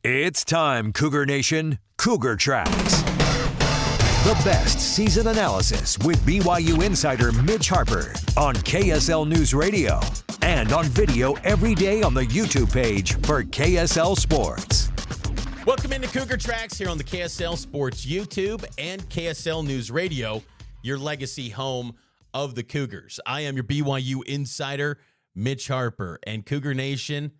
It's time, Cougar Nation. Cougar Tracks. The best season analysis with BYU insider Mitch Harper on KSL NewsRadio and on video every day on the YouTube page for KSL Sports. Welcome into Cougar Tracks here on the KSL Sports YouTube and KSL NewsRadio, your legacy home of the Cougars. I am your BYU insider, Mitch Harper, and Cougar Nation,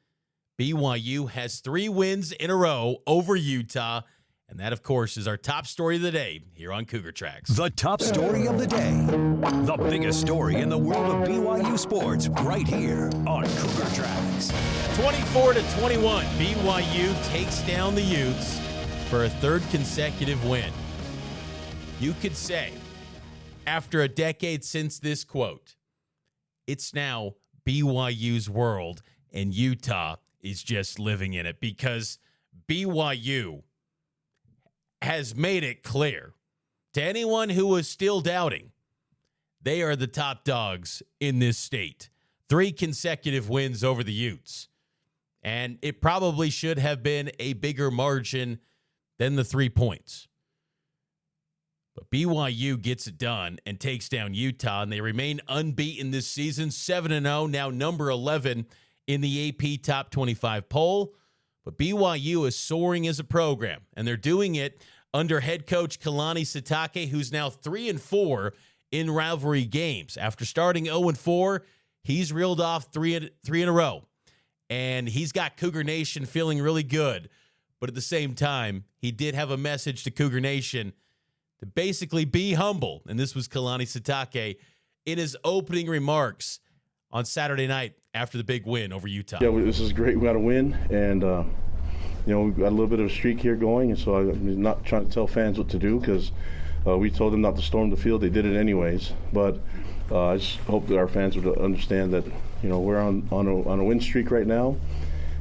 BYU has 3 wins in a row over Utah, and that, of course, is our top story of the day here on Cougar Tracks. The top story of the day. The biggest story in the world of BYU sports right here on Cougar Tracks. 24-21, BYU takes down the Utes for a 3rd consecutive win. You could say, after a decade since this quote, it's now BYU's world, and Utah is just living in it because BYU has made it clear to anyone who was still doubting they are the top dogs in this state. 3 consecutive wins over the Utes. And it probably should have been a bigger margin than the 3 points. But BYU gets it done and takes down Utah, and they remain unbeaten this season, 7-0, now number 11 in the AP Top 25 poll. But BYU is soaring as a program, and they're doing it under head coach Kalani Sitake, who's now 3-4 in rivalry games. After starting 0-4, he's reeled off three in a row. And he's got Cougar Nation feeling really good. But at the same time, he did have a message to Cougar Nation to basically be humble. And this was Kalani Sitake in his opening remarks on Saturday night after the big win over Utah. Yeah, this is great. We got a win, and we've got a little bit of a streak here going, and so I'm not trying to tell fans what to do because we told them not to storm the field. They did it anyways, but I just hope that our fans would understand that we're on a win streak right now.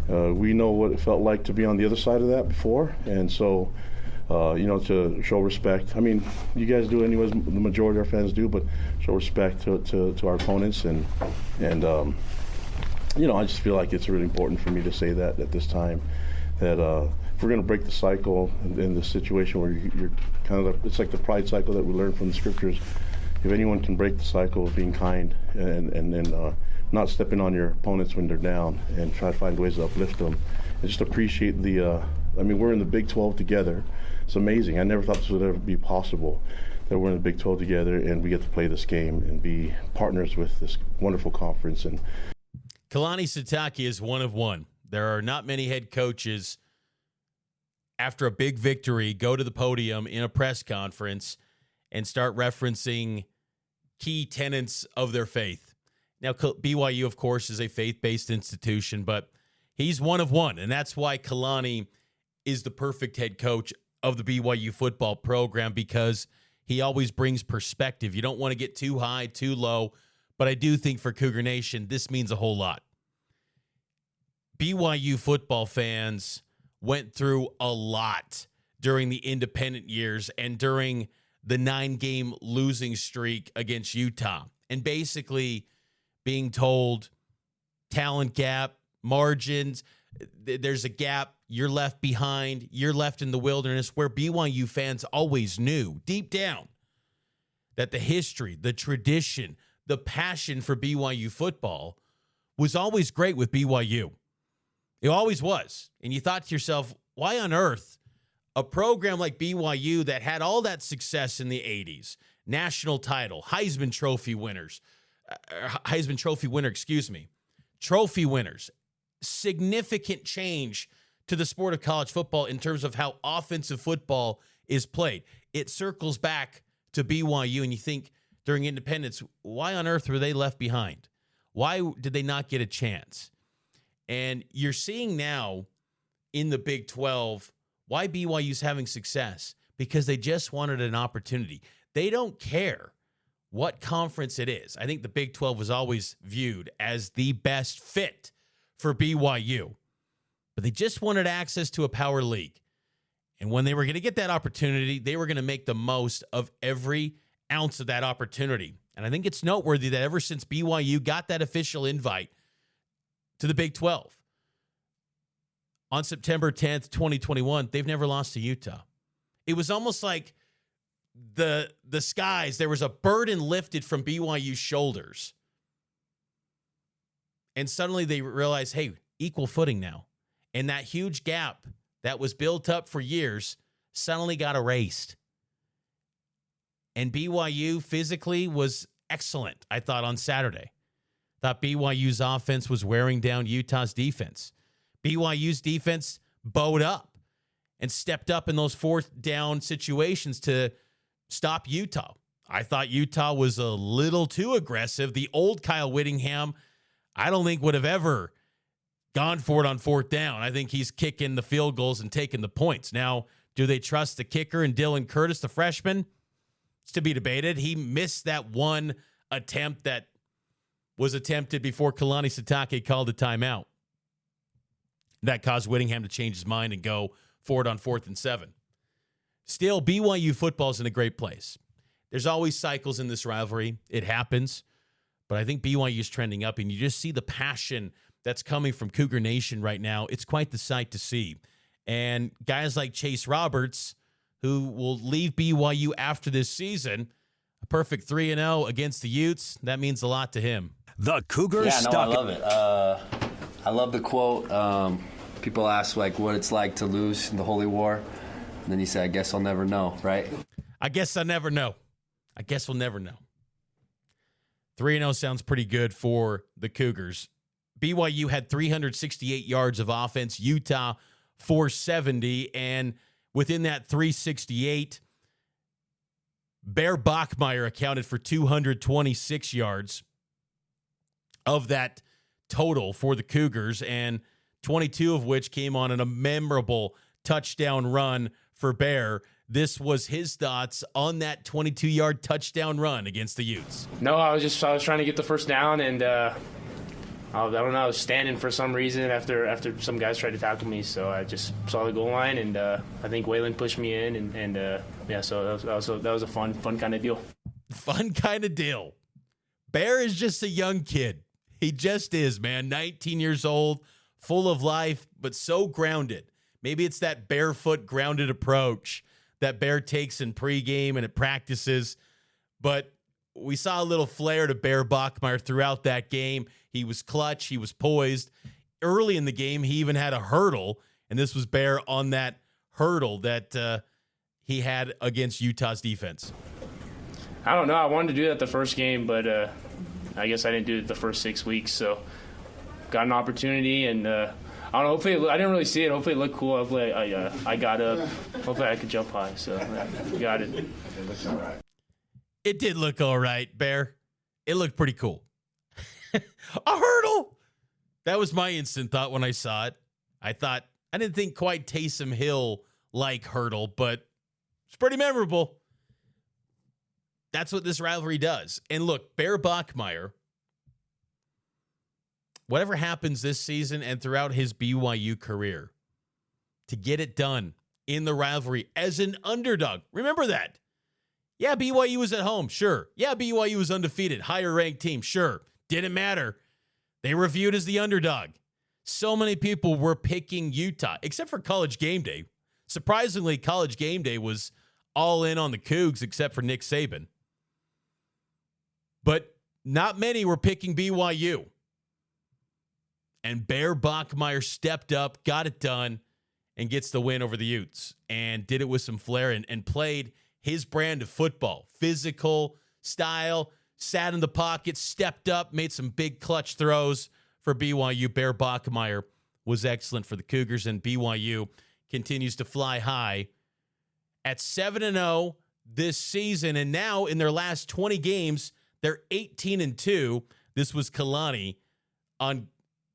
We know what it felt like to be on the other side of that before, and so to show respect. I mean, you guys do anyways, the majority of our fans do, but show respect to our opponents, and I just feel like it's really important for me to say that at this time, that if we're going to break the cycle in this situation where you're kind of, it's like the pride cycle that we learned from the scriptures. If anyone can break the cycle of being kind and not stepping on your opponents when they're down and try to find ways to uplift them, and just appreciate we're in the Big 12 together. It's amazing. I never thought this would ever be possible, that we're in the Big 12 together and we get to play this game and be partners with this wonderful conference. And Kalani Sitake is one of one. There are not many head coaches after a big victory go to the podium in a press conference and start referencing key tenets of their faith. Now, BYU, of course, is a faith-based institution, but he's one of one, and that's why Kalani is the perfect head coach of the BYU football program, because he always brings perspective. You don't want to get too high, too low, but I do think for Cougar Nation, this means a whole lot. BYU football fans went through a lot during the independent years and during the 9-game losing streak against Utah, and basically being told talent gap, margins, there's a gap, you're left behind, you're left in the wilderness, where BYU fans always knew deep down that the history, the tradition, the passion for BYU football was always great with BYU. It always was. And you thought to yourself, why on earth a program like BYU that had all that success in the 80s, national title, Heisman Trophy winners, trophy winners, significant change to the sport of college football in terms of how offensive football is played. It circles back to BYU, and you think during independence, why on earth were they left behind? Why did they not get a chance? And you're seeing now in the Big 12 why BYU's having success, because they just wanted an opportunity. They don't care what conference it is. I think the Big 12 was always viewed as the best fit for BYU, but they just wanted access to a power league. And when they were going to get that opportunity, they were going to make the most of every ounce of that opportunity. And I think it's noteworthy that ever since BYU got that official invite to the Big 12, on September 10th, 2021, they've never lost to Utah. It was almost like the skies, there was a burden lifted from BYU's shoulders. And suddenly they realized, hey, equal footing now. And that huge gap that was built up for years suddenly got erased. And BYU physically was excellent, I thought, on Saturday. Thought BYU's offense was wearing down Utah's defense. BYU's defense bowed up and stepped up in those fourth down situations to stop Utah. I thought Utah was a little too aggressive. The old Kyle Whittingham, I don't think would have ever gone for it on fourth down. I think he's kicking the field goals and taking the points. Now, do they trust the kicker and Dylan Curtis, the freshman? It's to be debated. He missed that one attempt that was attempted before Kalani Sitake called a timeout. That caused Whittingham to change his mind and go for it on 4th and 7. Still, BYU football's in a great place. There's always cycles in this rivalry. It happens. But I think BYU is trending up, and you just see the passion that's coming from Cougar Nation right now. It's quite the sight to see. And guys like Chase Roberts, who will leave BYU after this season, a perfect 3-0 against the Utes, that means a lot to him. The Cougars stuck. I love it. I love the quote. People ask, like, what it's like to lose in the Holy War. And then you say, I guess I'll never know, right? I guess I'll never know. I guess we'll never know. 3-0 sounds pretty good for the Cougars. BYU had 368 yards of offense, Utah 470, and within that 368, Bear Bachmeier accounted for 226 yards of that total for the Cougars, and 22 of which came on a memorable touchdown run for Bear. This was his thoughts on that 22-yard touchdown run against the Utes. No, I was trying to get the first down, and I don't know, I was standing for some reason after some guys tried to tackle me, so I just saw the goal line, and I think Waylon pushed me in, and so that was a fun kind of deal. Fun kind of deal. Bear is just a young kid. He just is, man. 19 years old, full of life, but so grounded. Maybe it's that barefoot grounded approach that Bear takes in pregame and at practices. But we saw a little flair to Bear Bachmeier throughout that game. He was clutch. He was poised. Early in the game, he even had a hurdle, and this was Bear on that hurdle that he had against Utah's defense. I don't know. I wanted to do that the first game, but I guess I didn't do it the first 6 weeks. So got an opportunity, and I don't know. Hopefully, I didn't really see it. Hopefully, it looked cool. Hopefully, I got up. Hopefully, I could jump high. So got it. It looks all right. It did look all right, Bear. It looked pretty cool. A hurdle. That was my instant thought when I saw it. I didn't think quite Taysom Hill like hurdle, but it's pretty memorable. That's what this rivalry does. And look, Bear Bachmeier, whatever happens this season and throughout his BYU career, to get it done in the rivalry as an underdog. Remember that. Yeah, BYU was at home, sure. Yeah, BYU was undefeated, higher ranked team, sure. Didn't matter. They were viewed as the underdog. So many people were picking Utah, except for College Game Day. Surprisingly, College Game Day was all in on the Cougs, except for Nick Saban. But not many were picking BYU. And Bear Bachmeier stepped up, got it done, and gets the win over the Utes. And did it with some flair and played his brand of football. Physical, style, sat in the pocket, stepped up, made some big clutch throws for BYU. Bear Bachmeier was excellent for the Cougars, and BYU continues to fly high at 7-0 this season. And now in their last 20 games, they're 18-2. This was Kalani on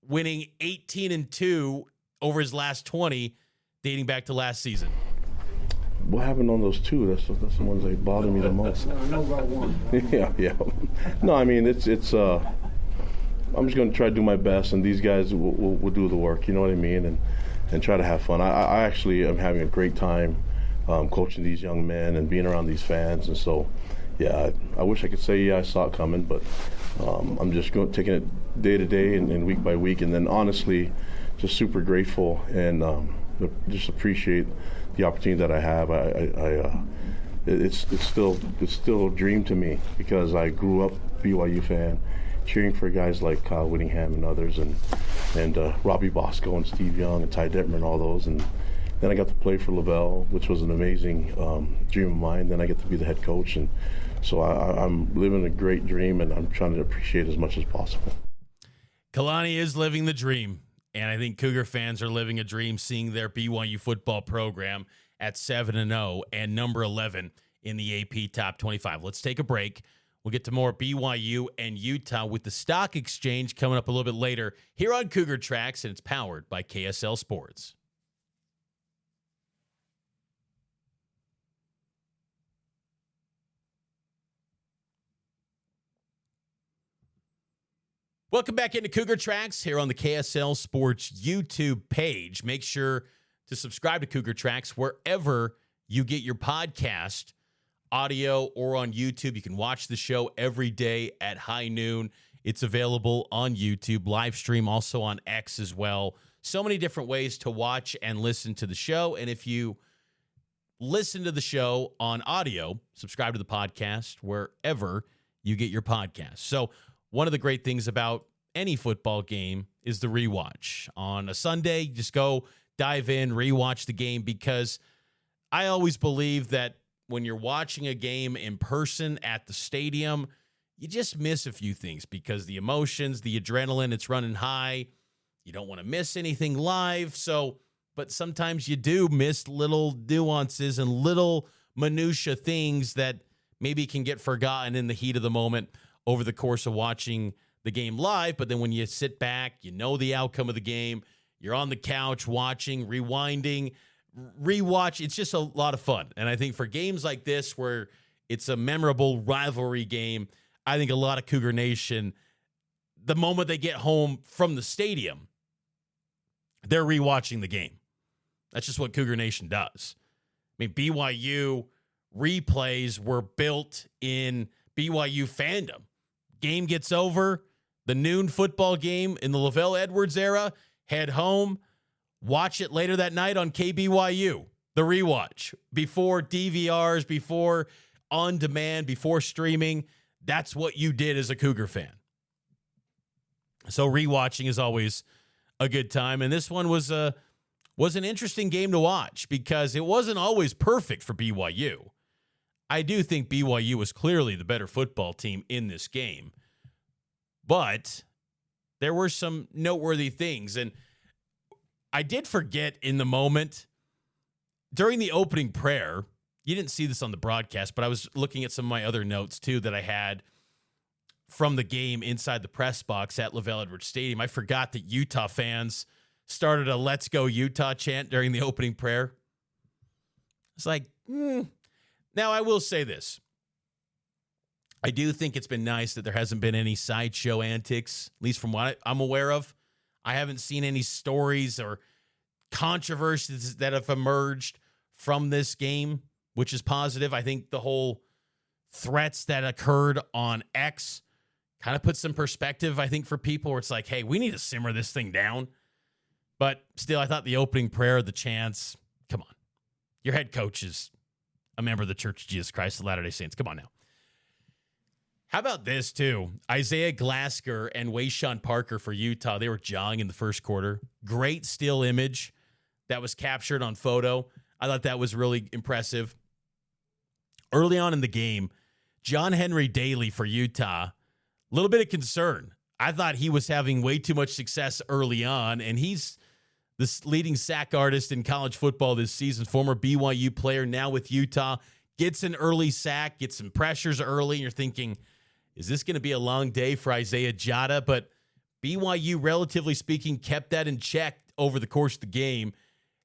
winning 18-2 over his last 20, dating back to last season. What happened on those two? That's the ones that bother me the most. Yeah. No, I mean it's. I'm just going to try to do my best, and these guys will do the work. You know what I mean, and try to have fun. I actually am having a great time coaching these young men and being around these fans, and so. Yeah, I wish I could say, I saw it coming, but I'm just taking it day to day and week by week. And then honestly, just super grateful and just appreciate the opportunity that I have. It's still a dream to me because I grew up BYU fan, cheering for guys like Kyle Whittingham and others, and Robbie Bosco and Steve Young and Ty Detmer and all those. And then I got to play for Lavelle, which was an amazing dream of mine. Then I get to be the head coach, and so I'm living a great dream, and I'm trying to appreciate as much as possible. Kalani is living the dream, and I think Cougar fans are living a dream seeing their BYU football program at 7-0 and number 11 in the AP Top 25. Let's take a break. We'll get to more BYU and Utah with the stock exchange coming up a little bit later here on Cougar Tracks, and it's powered by KSL Sports. Welcome back into Cougar Tracks here on the KSL Sports YouTube page. Make sure to subscribe to Cougar Tracks wherever you get your podcast, audio, or on YouTube. You can watch the show every day at high noon. It's available on YouTube, live stream, also on X as well. So many different ways to watch and listen to the show. And if you listen to the show on audio, subscribe to the podcast wherever you get your podcast. So one of the great things about any football game is the rewatch. On a Sunday, just go dive in, rewatch the game, because I always believe that when you're watching a game in person at the stadium, you just miss a few things because the emotions, the adrenaline, it's running high. You don't want to miss anything live. But sometimes you do miss little nuances and little minutia things that maybe can get forgotten in the heat of the moment over the course of watching the game live. But then when you sit back, you know the outcome of the game, you're on the couch watching, rewinding, rewatch. It's just a lot of fun. And I think for games like this, where it's a memorable rivalry game, I think a lot of Cougar Nation, the moment they get home from the stadium, they're rewatching the game. That's just what Cougar Nation does. I mean, BYU replays were built in BYU fandom. Game gets over, the noon football game in the Lavelle Edwards era, head home, watch it later that night on KBYU, the rewatch, before DVRs, before on demand, before streaming. That's what you did as a Cougar fan. So rewatching is always a good time. And this one was an interesting game to watch because it wasn't always perfect for BYU. I do think BYU was clearly the better football team in this game, but there were some noteworthy things. And I did forget in the moment during the opening prayer, you didn't see this on the broadcast, but I was looking at some of my other notes too that I had from the game inside the press box at Lavelle Edwards Stadium. I forgot that Utah fans started a "Let's Go Utah" chant during the opening prayer. It's like, Now, I will say this. I do think it's been nice that there hasn't been any sideshow antics, at least from what I'm aware of. I haven't seen any stories or controversies that have emerged from this game, which is positive. I think the whole threats that occurred on X kind of put some perspective, I think, for people where it's like, hey, we need to simmer this thing down. But still, I thought the opening prayer, the chants, come on. Your head coach is a member of the Church of Jesus Christ of Latter-day Saints. Come on now. How about this, too? Isaiah Glasker and Wayshawn Parker for Utah. They were jogging in the first quarter. Great still image that was captured on photo. I thought that was really impressive. Early on in the game, John Henry Daly for Utah, a little bit of concern. I thought he was having way too much success early on, and he's the leading sack artist in college football this season, former BYU player, now with Utah, gets an early sack, gets some pressures early, and you're thinking, is this going to be a long day for Isaiah Jada? But BYU, relatively speaking, kept that in check over the course of the game.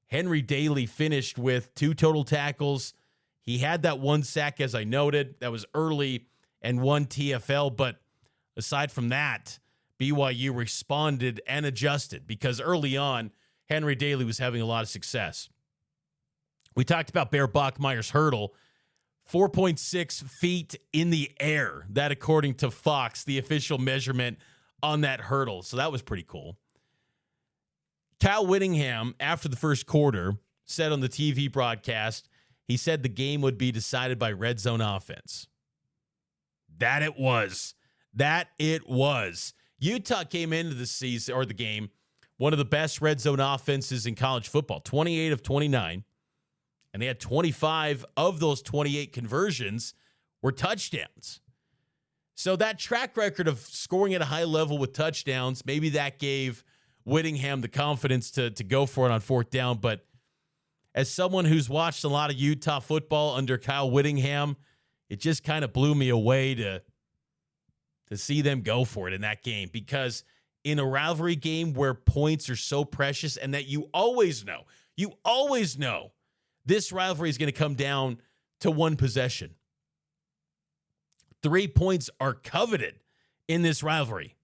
Henry Daly finished with 2 total tackles. He had that 1 sack, as I noted. That was early, and 1 TFL. But aside from that, BYU responded and adjusted because early on, Henry Daly was having a lot of success. We talked about Bear Bachmeier's hurdle, 4.6 feet in the air. That, according to Fox, the official measurement on that hurdle. So that was pretty cool. Kyle Whittingham, after the first quarter, said on the TV broadcast, he said the game would be decided by red zone offense. That it was. Utah came into the season or the game, one of the best red zone offenses in college football, 28 of 29. And they had 25 of those 28 conversions were touchdowns. So that track record of scoring at a high level with touchdowns, maybe that gave Whittingham the confidence to go for it on fourth down. But as someone who's watched a lot of Utah football under Kyle Whittingham, it just kind of blew me away to see them go for it in that game. Because in a rivalry game where points are so precious and that you always know this rivalry is going to come down to one possession. 3 points are coveted in this rivalry.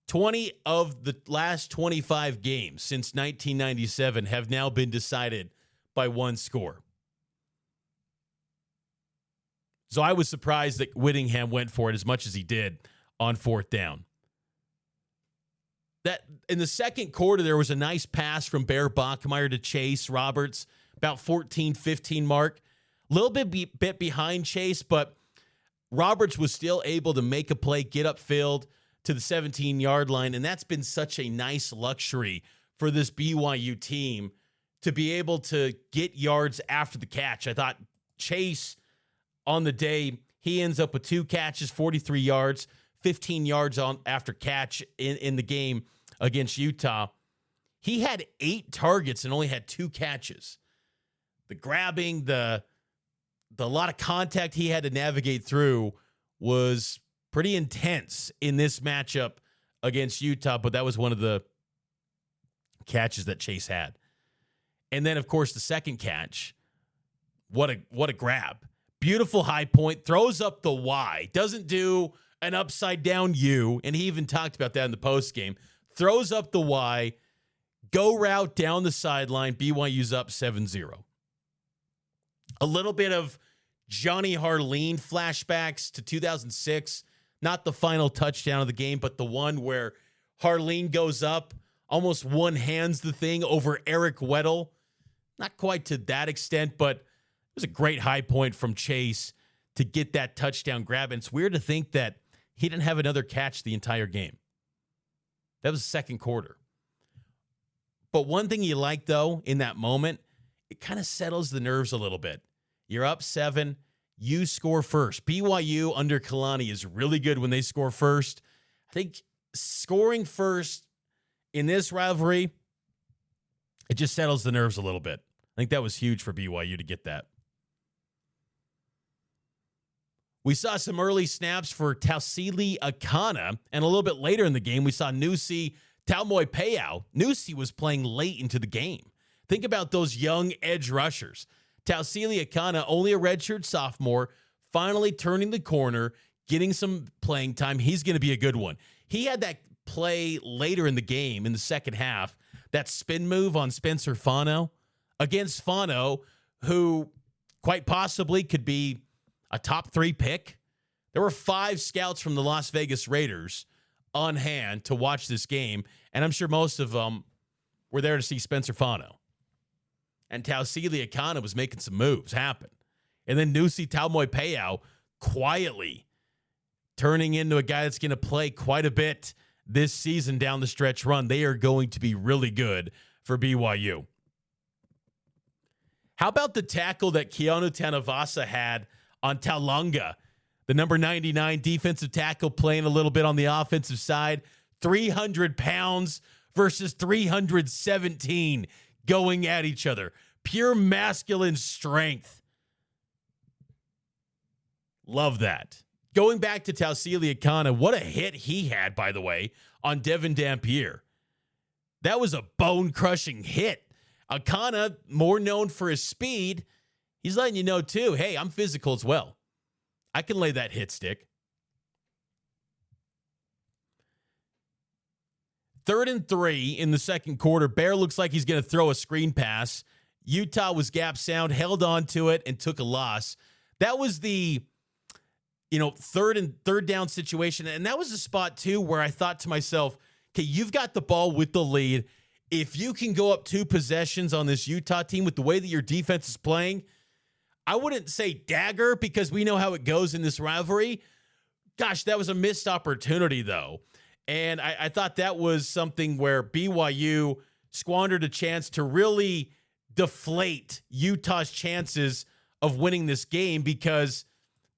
20 of the last 25 games since 1997 have now been decided by one score. So I was surprised that Whittingham went for it as much as he did on fourth down. That in the second quarter, there was a nice pass from Bear Bachmeier to Chase Roberts, about 14-15 mark. A little bit behind Chase, but Roberts was still able to make a play, get upfield to the 17-yard line, and that's been such a nice luxury for this BYU team to be able to get yards after the catch. I thought Chase, on the day, he ends up with 2 catches, 43 yards, 15 yards on after catch in the game against Utah. He had 8 targets and only had 2 catches. The grabbing, the lot of contact he had to navigate through was pretty intense in this matchup against Utah, but that was one of the catches that Chase had. And then, of course, the second catch, what a grab. Beautiful high point, throws up the Y, doesn't do an upside down U, and he even talked about that in the post game. Throws up the Y, go route down the sideline, BYU's up 7-0. A little bit of Johnny Harleen flashbacks to 2006, not the final touchdown of the game, but the one where Harleen goes up, almost one-hands the thing over Eric Weddle. Not quite to that extent, but it was a great high point from Chase to get that touchdown grab. And it's weird to think that he didn't have another catch the entire game. That was the second quarter. But one thing you like, though, in that moment, it kind of settles the nerves a little bit. You're up 7. You score first. BYU under Kalani is really good when they score first. I think scoring first in this rivalry, it just settles the nerves a little bit. I think that was huge for BYU to get that. We saw some early snaps for Tausili Akana, and a little bit later in the game, we saw Nusi Taumoi-Peau. Nusi was playing late into the game. Think about those young edge rushers. Tausili Akana, only a redshirt sophomore, finally turning the corner, getting some playing time. He's going to be a good one. He had that play later in the game, in the second half, that spin move on Spencer Fano against Fano, who quite possibly could be a top 3 pick. There were 5 scouts from the Las Vegas Raiders on hand to watch this game, and I'm sure most of them were there to see Spencer Fano. And Tausili Akana was making some moves happen. And then Nusi Taumoi-Peau quietly turning into a guy that's going to play quite a bit this season down the stretch run. They are going to be really good for BYU. How about the tackle that Keanu Tanavasa had on Taulanga, the number 99 defensive tackle, playing a little bit on the offensive side? 300 pounds versus 317 going at each other. Pure masculine strength. Love that. Going back to Tausili Akana, what a hit he had, by the way, on Devin Dampier. That was a bone-crushing hit. Akana, more known for his speed, he's letting you know, too, hey, I'm physical as well. I can lay that hit stick. 3rd and 3 in the second quarter. Bear looks like he's going to throw a screen pass. Utah was gap sound, held on to it, and took a loss. That was the, third down situation. And that was a spot, too, where I thought to myself, okay, you've got the ball with the lead. If you can go up 2 possessions on this Utah team with the way that your defense is playing, I wouldn't say dagger because we know how it goes in this rivalry. Gosh, that was a missed opportunity, though. And I thought that was something where BYU squandered a chance to really deflate Utah's chances of winning this game because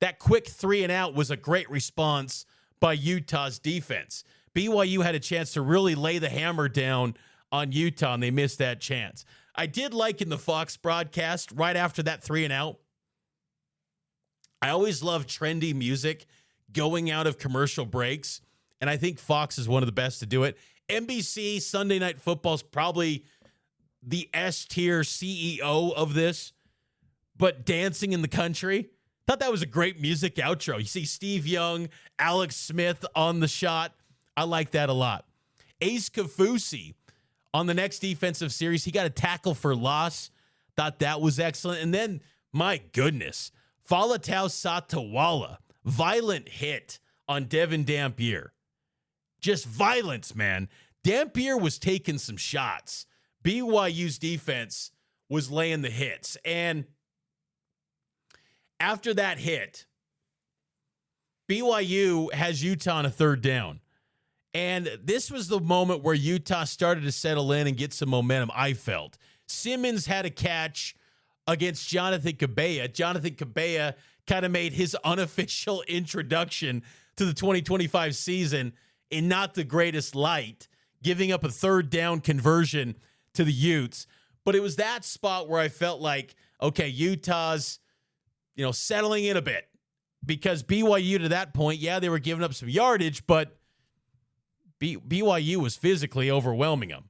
that quick 3-and-out was a great response by Utah's defense. BYU had a chance to really lay the hammer down on Utah, and they missed that chance. I did like in the Fox broadcast, right after that 3-and-out, I always love trendy music going out of commercial breaks, and I think Fox is one of the best to do it. NBC Sunday Night Football is probably the S-tier CEO of this, but Dancing in the Country, thought that was a great music outro. You see Steve Young, Alex Smith on the shot. I like that a lot. Ace Kafusi on the next defensive series, he got a tackle for loss. Thought that was excellent. And then, my goodness, Falatau Satawala, violent hit on Devin Dampier. Just violence, man. Dampier was taking some shots. BYU's defense was laying the hits. And after that hit, BYU has Utah on a 3rd down. And this was the moment where Utah started to settle in and get some momentum, I felt. Simmons had a catch against Jonathan Cabella. Jonathan Cabella kind of made his unofficial introduction to the 2025 season in not the greatest light, giving up a 3rd down conversion to the Utes. But it was that spot where I felt like, okay, Utah's, settling in a bit. Because BYU to that point, yeah, they were giving up some yardage, but BYU was physically overwhelming them.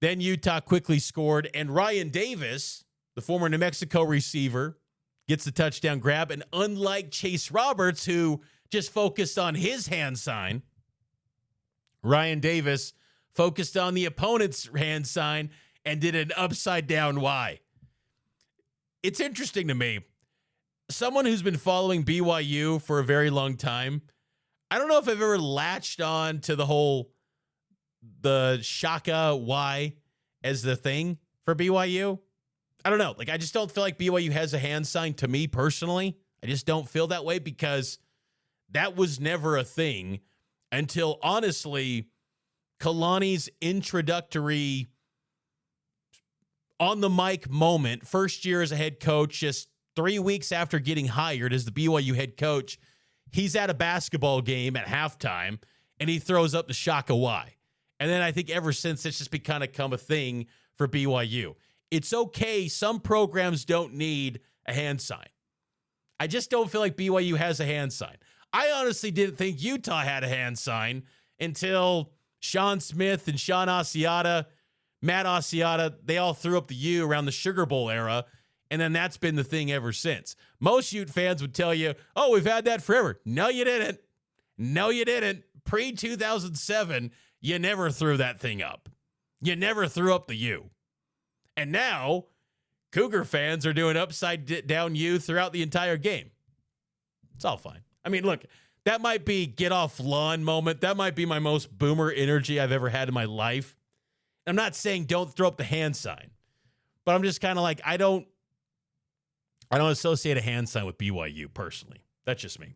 Then Utah quickly scored, and Ryan Davis, the former New Mexico receiver, gets the touchdown grab. And unlike Chase Roberts, who just focused on his hand sign, Ryan Davis focused on the opponent's hand sign and did an upside down Y. It's interesting to me. Someone who's been following BYU for a very long time, I don't know if I've ever latched on to the Shaka Y as the thing for BYU. I don't know. I just don't feel like BYU has a hand sign to me personally. I just don't feel that way because that was never a thing until, honestly, Kalani's introductory on the mic moment, first year as a head coach, just 3 weeks after getting hired as the BYU head coach, he's at a basketball game at halftime, and he throws up the Shaka Y. And then I think ever since, it's just become a thing for BYU. It's okay. Some programs don't need a hand sign. I just don't feel like BYU has a hand sign. I honestly didn't think Utah had a hand sign until Sean Smith and Sean Asiata, Matt Asiata, they all threw up the U around the Sugar Bowl era, and then that's been the thing ever since. Most Ute fans would tell you, oh, we've had that forever. No, you didn't. No, you didn't. Pre-2007, you never threw that thing up. You never threw up the U. And now, Cougar fans are doing upside down U throughout the entire game. It's all fine. I mean, look, that might be get off lawn moment. That might be my most boomer energy I've ever had in my life. I'm not saying don't throw up the hand sign, but I'm just kind of like, I don't associate a hand sign with BYU personally. That's just me.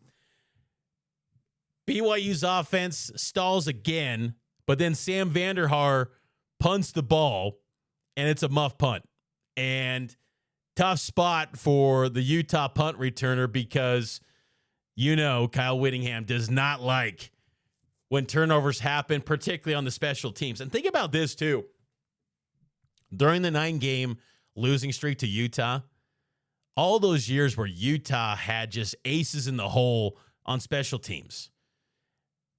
BYU's offense stalls again, but then Sam Vanderhaar punts the ball, and it's a muff punt. And tough spot for the Utah punt returner because, Kyle Whittingham does not like when turnovers happen, particularly on the special teams. And think about this, too. During the 9-game losing streak to Utah, all those years where Utah had just aces in the hole on special teams.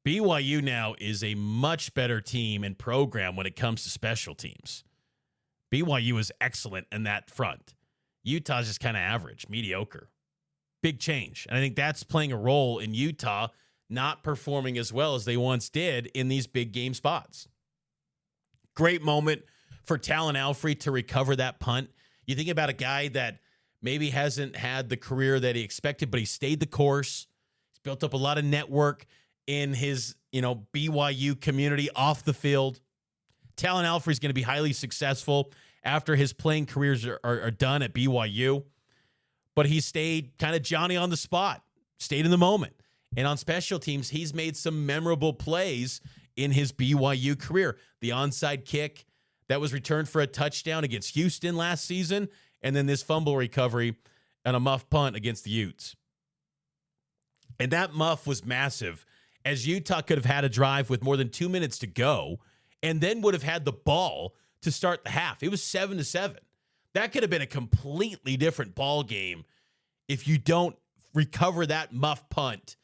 BYU now is a much better team and program when it comes to special teams. BYU is excellent in that front. Utah's just kind of average, mediocre. Big change. And I think that's playing a role in Utah not performing as well as they once did in these big game spots. Great moment for Talon Alfrey to recover that punt. You think about a guy that maybe hasn't had the career that he expected, but he stayed the course. He's built up a lot of network. in his, BYU community off the field. Talon Alfrey's going to be highly successful after his playing careers are done at BYU. But he stayed kind of Johnny on the spot, stayed in the moment. And on special teams, he's made some memorable plays in his BYU career. The onside kick that was returned for a touchdown against Houston last season, and then this fumble recovery and a muff punt against the Utes. And that muff was massive, as Utah could have had a drive with more than 2 minutes to go and then would have had the ball to start the half. It was 7-7. That could have been a completely different ball game if you don't recover that muff punt.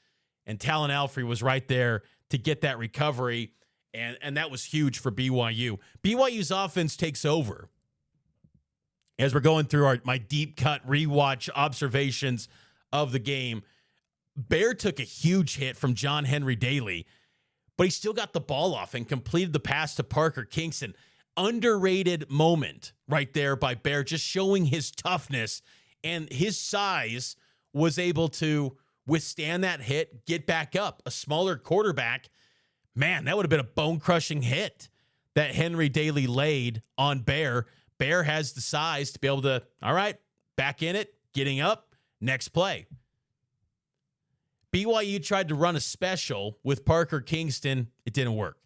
And Talon Alfrey was right there to get that recovery, and that was huge for BYU. BYU's offense takes over. As we're going through my deep cut rewatch observations of the game, Bear took a huge hit from John Henry Daly, but he still got the ball off and completed the pass to Parker Kingston. Underrated moment right there by Bear, just showing his toughness, and his size was able to withstand that hit, get back up. A smaller quarterback, man, that would have been a bone-crushing hit that Henry Daly laid on Bear. Bear has the size to be able to, all right, back in it, getting up, next play. BYU tried to run a special with Parker Kingston. It didn't work.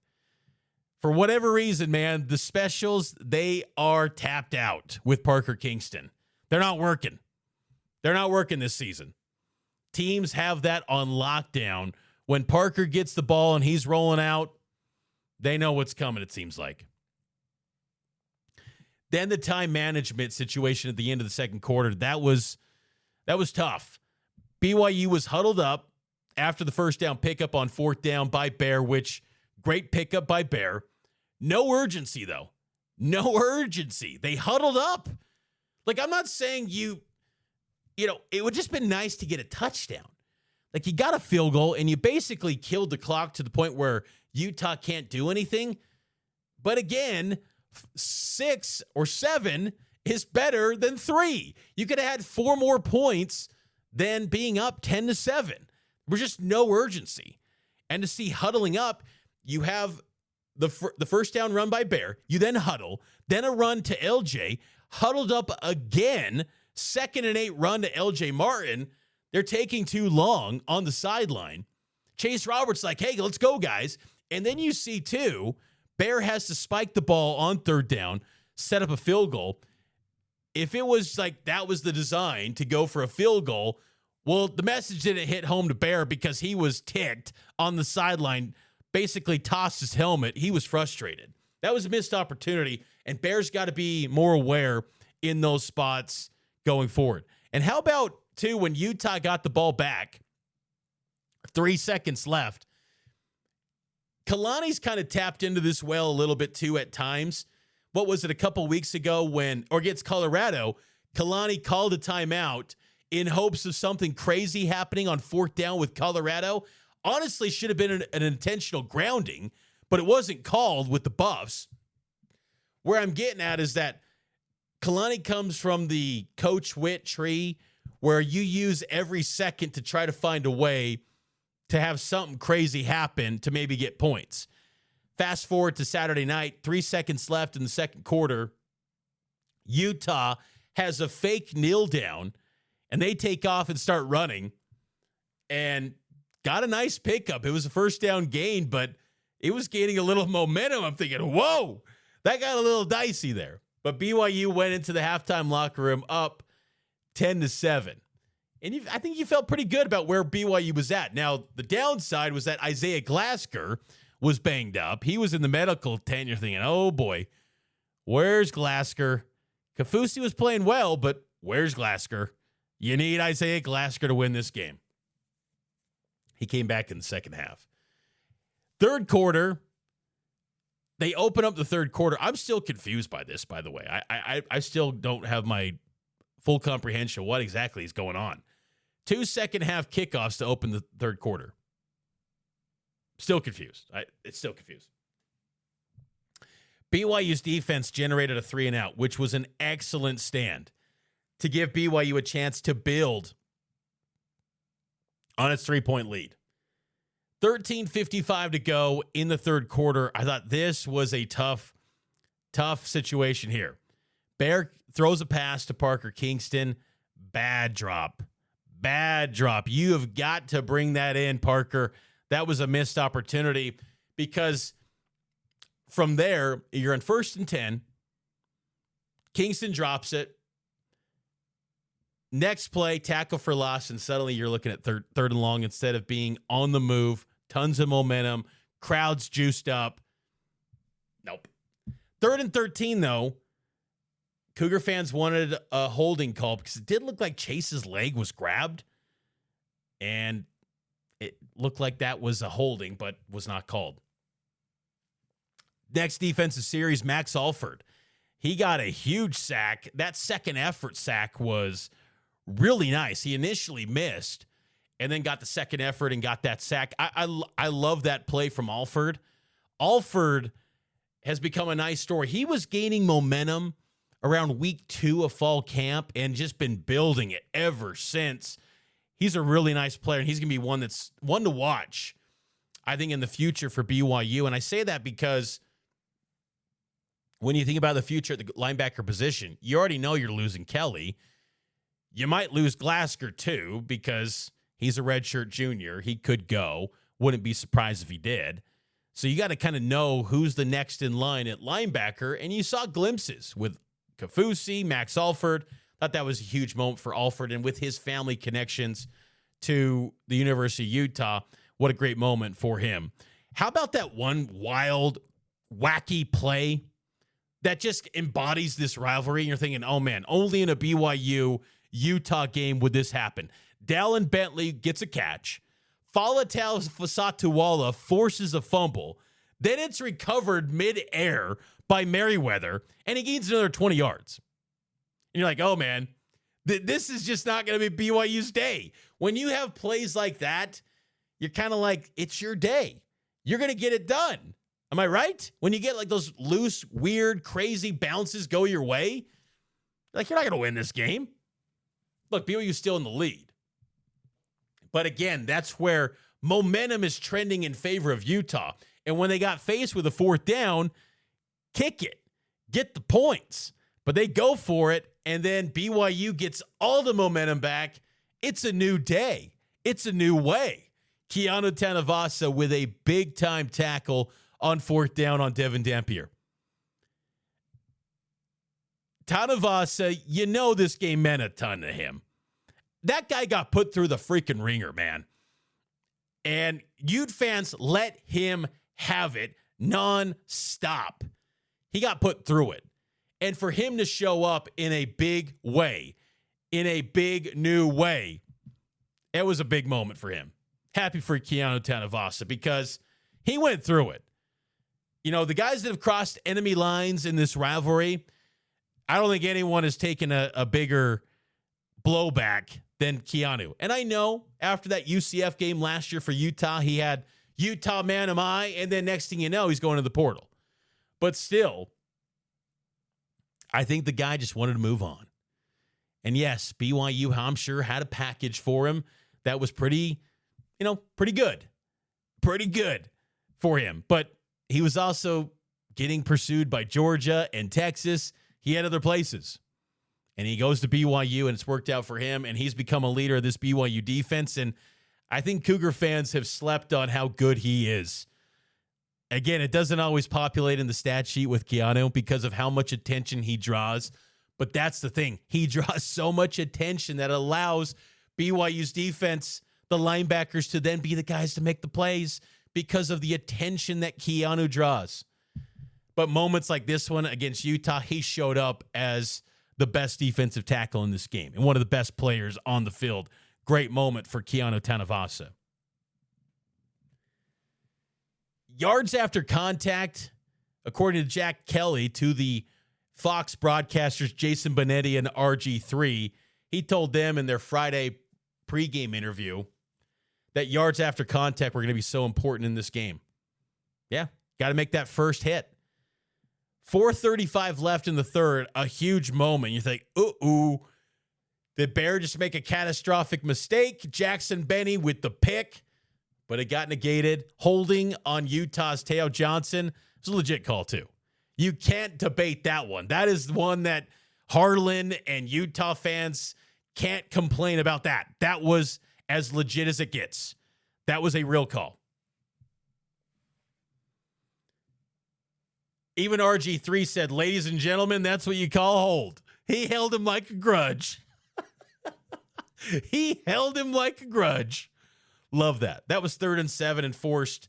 For whatever reason, man, the specials, they are tapped out with Parker Kingston. They're not working. They're not working this season. Teams have that on lockdown. When Parker gets the ball and he's rolling out, they know what's coming, it seems like. Then the time management situation at the end of the second quarter, that was tough. BYU was huddled up after the first down pickup on fourth down by Bear, which great pickup by Bear. No urgency, though. No urgency. They huddled up. Like, I'm not saying it would just been nice to get a touchdown. Like, you got a field goal, and you basically killed the clock to the point where Utah can't do anything. But again, 6 or 7 is better than 3. You could have had 4 more points than being up 10-7. There's just no urgency. And to see huddling up, you have the first down run by Bear. You then huddle. Then a run to LJ. Huddled up again. 2nd and 8 run to LJ Martin. They're taking too long on the sideline. Chase Roberts like, hey, let's go, guys. And then you see, too, Bear has to spike the ball on third down, set up a field goal. If it was like that was the design to go for a field goal, well, the message didn't hit home to Bear because he was ticked on the sideline, basically tossed his helmet. He was frustrated. That was a missed opportunity, and Bear's got to be more aware in those spots going forward. And how about, too, when Utah got the ball back, 3 seconds left, Kalani's kind of tapped into this well a little bit, too, at times. What was it, a couple weeks ago against Colorado, Kalani called a timeout in hopes of something crazy happening on fourth down with Colorado. Honestly, should have been an intentional grounding, but it wasn't called with the Buffs. Where I'm getting at is that Kalani comes from the Coach Witt tree where you use every second to try to find a way to have something crazy happen to maybe get points. Fast forward to Saturday night, 3 seconds left in the second quarter. Utah has a fake kneel down, and they take off and start running and got a nice pickup. It was a first down gain, but it was gaining a little momentum. I'm thinking, whoa, that got a little dicey there. But BYU went into the halftime locker room up 10-7. And I think you felt pretty good about where BYU was at. Now, the downside was that Isaiah Glasker was banged up. He was in the medical tent. You're thinking, oh, boy, where's Glasker? Kafusi was playing well, but where's Glasker? You need Isaiah Glasker to win this game. He came back in the second half. Third quarter, they open up the third quarter. I'm still confused by this, by the way. I still don't have my full comprehension of what exactly is going on. 2 second-half kickoffs to open the third quarter. Still confused. It's still confused. BYU's defense generated a 3-and-out, which was an excellent stand to give BYU a chance to build on its 3-point lead. 13:55 to go in the third quarter. I thought this was a tough situation here. Bear throws a pass to Parker Kingston. Bad drop. You have got to bring that in, Parker. That was a missed opportunity because from there, you're in 1st and 10. Kingston drops it. Next play, tackle for loss, and suddenly you're looking at third and long instead of being on the move. Tons of momentum. Crowds juiced up. Nope. 3rd and 13, though. Cougar fans wanted a holding call because it did look like Chase's leg was grabbed. And it looked like that was a holding, but was not called. Next defensive series, Max Alford. He got a huge sack. That second effort sack was really nice. He initially missed and then got the second effort and got that sack. I love that play from Alford. Alford has become a nice story. He was gaining momentum around week 2 of fall camp and just been building it ever since. He's a really nice player, and he's going to be one that's one to watch, I think, in the future for BYU. And I say that because when you think about the future at the linebacker position, you already know you're losing Kelly. You might lose Glasgow, too, because he's a redshirt junior. He could go. Wouldn't be surprised if he did. So you got to kind of know who's the next in line at linebacker, and you saw glimpses with Kafusi, Max Alford. Thought that was a huge moment for Alford, and with his family connections to the University of Utah, what a great moment for him. How about that one wild, wacky play that just embodies this rivalry? And you're thinking, oh man, only in a BYU-Utah game would this happen. Dallin Bentley gets a catch. Falatau Fasatuwala forces a fumble. Then it's recovered mid-air by Merriweather, and he gains another 20 yards. And you're like, oh, man, this is just not going to be BYU's day. When you have plays like that, you're kind of like, it's your day. You're going to get it done. Am I right? When you get like those loose, weird, crazy bounces go your way, like, you're not going to win this game. Look, BYU's still in the lead. But again, that's where momentum is trending in favor of Utah. And when they got faced with a 4th down, kick it, get the points. But they go for it, and then BYU gets all the momentum back. It's a new day. It's a new way. Keanu Tanavasa with a big-time tackle on 4th down on Devin Dampier. Tanavasa, you know this game meant a ton to him. That guy got put through the freaking ringer, man. And Ute fans let him have it non-stop. He got put through it. And for him to show up in a big way, in a big new way, it was a big moment for him. Happy for Keanu Tanavasa because he went through it. You know, the guys that have crossed enemy lines in this rivalry, I don't think anyone has taken a bigger blowback than Keanu. And I know after that UCF game last year for Utah, he had Utah man am I, and then next thing you know, he's going to the portal. But still, I think the guy just wanted to move on. And yes, BYU, I'm sure, had a package for him that was pretty good. Pretty good for him. But he was also getting pursued by Georgia and Texas. He had other places. And he goes to BYU, and it's worked out for him, and he's become a leader of this BYU defense. And I think Cougar fans have slept on how good he is. Again, it doesn't always populate in the stat sheet with Keanu because of how much attention he draws. But that's the thing. He draws so much attention that allows BYU's defense, the linebackers, to then be the guys to make the plays because of the attention that Keanu draws. But moments like this one against Utah, he showed up as the best defensive tackle in this game and one of the best players on the field. Great moment for Keanu Tanavasa. Yards after contact, according to Jack Kelly, to the Fox broadcasters Jason Benetti and RG3, he told them in their Friday pregame interview that yards after contact were going to be so important in this game. Yeah, got to make that first hit. 4:35 left in the third, a huge moment. You think, ooh, did Bear just make a catastrophic mistake? Jackson Benny with the pick. but it got negated. Holding on Utah's Teo Johnson was a legit call too. You can't debate that one. That is one that Harlan and Utah fans can't complain about that. That was as legit as it gets. That was a real call. Even RG3 said, ladies and gentlemen, that's what you call hold. He held him like a grudge. He held him like a grudge. Love that. That was 3rd and 7 and forced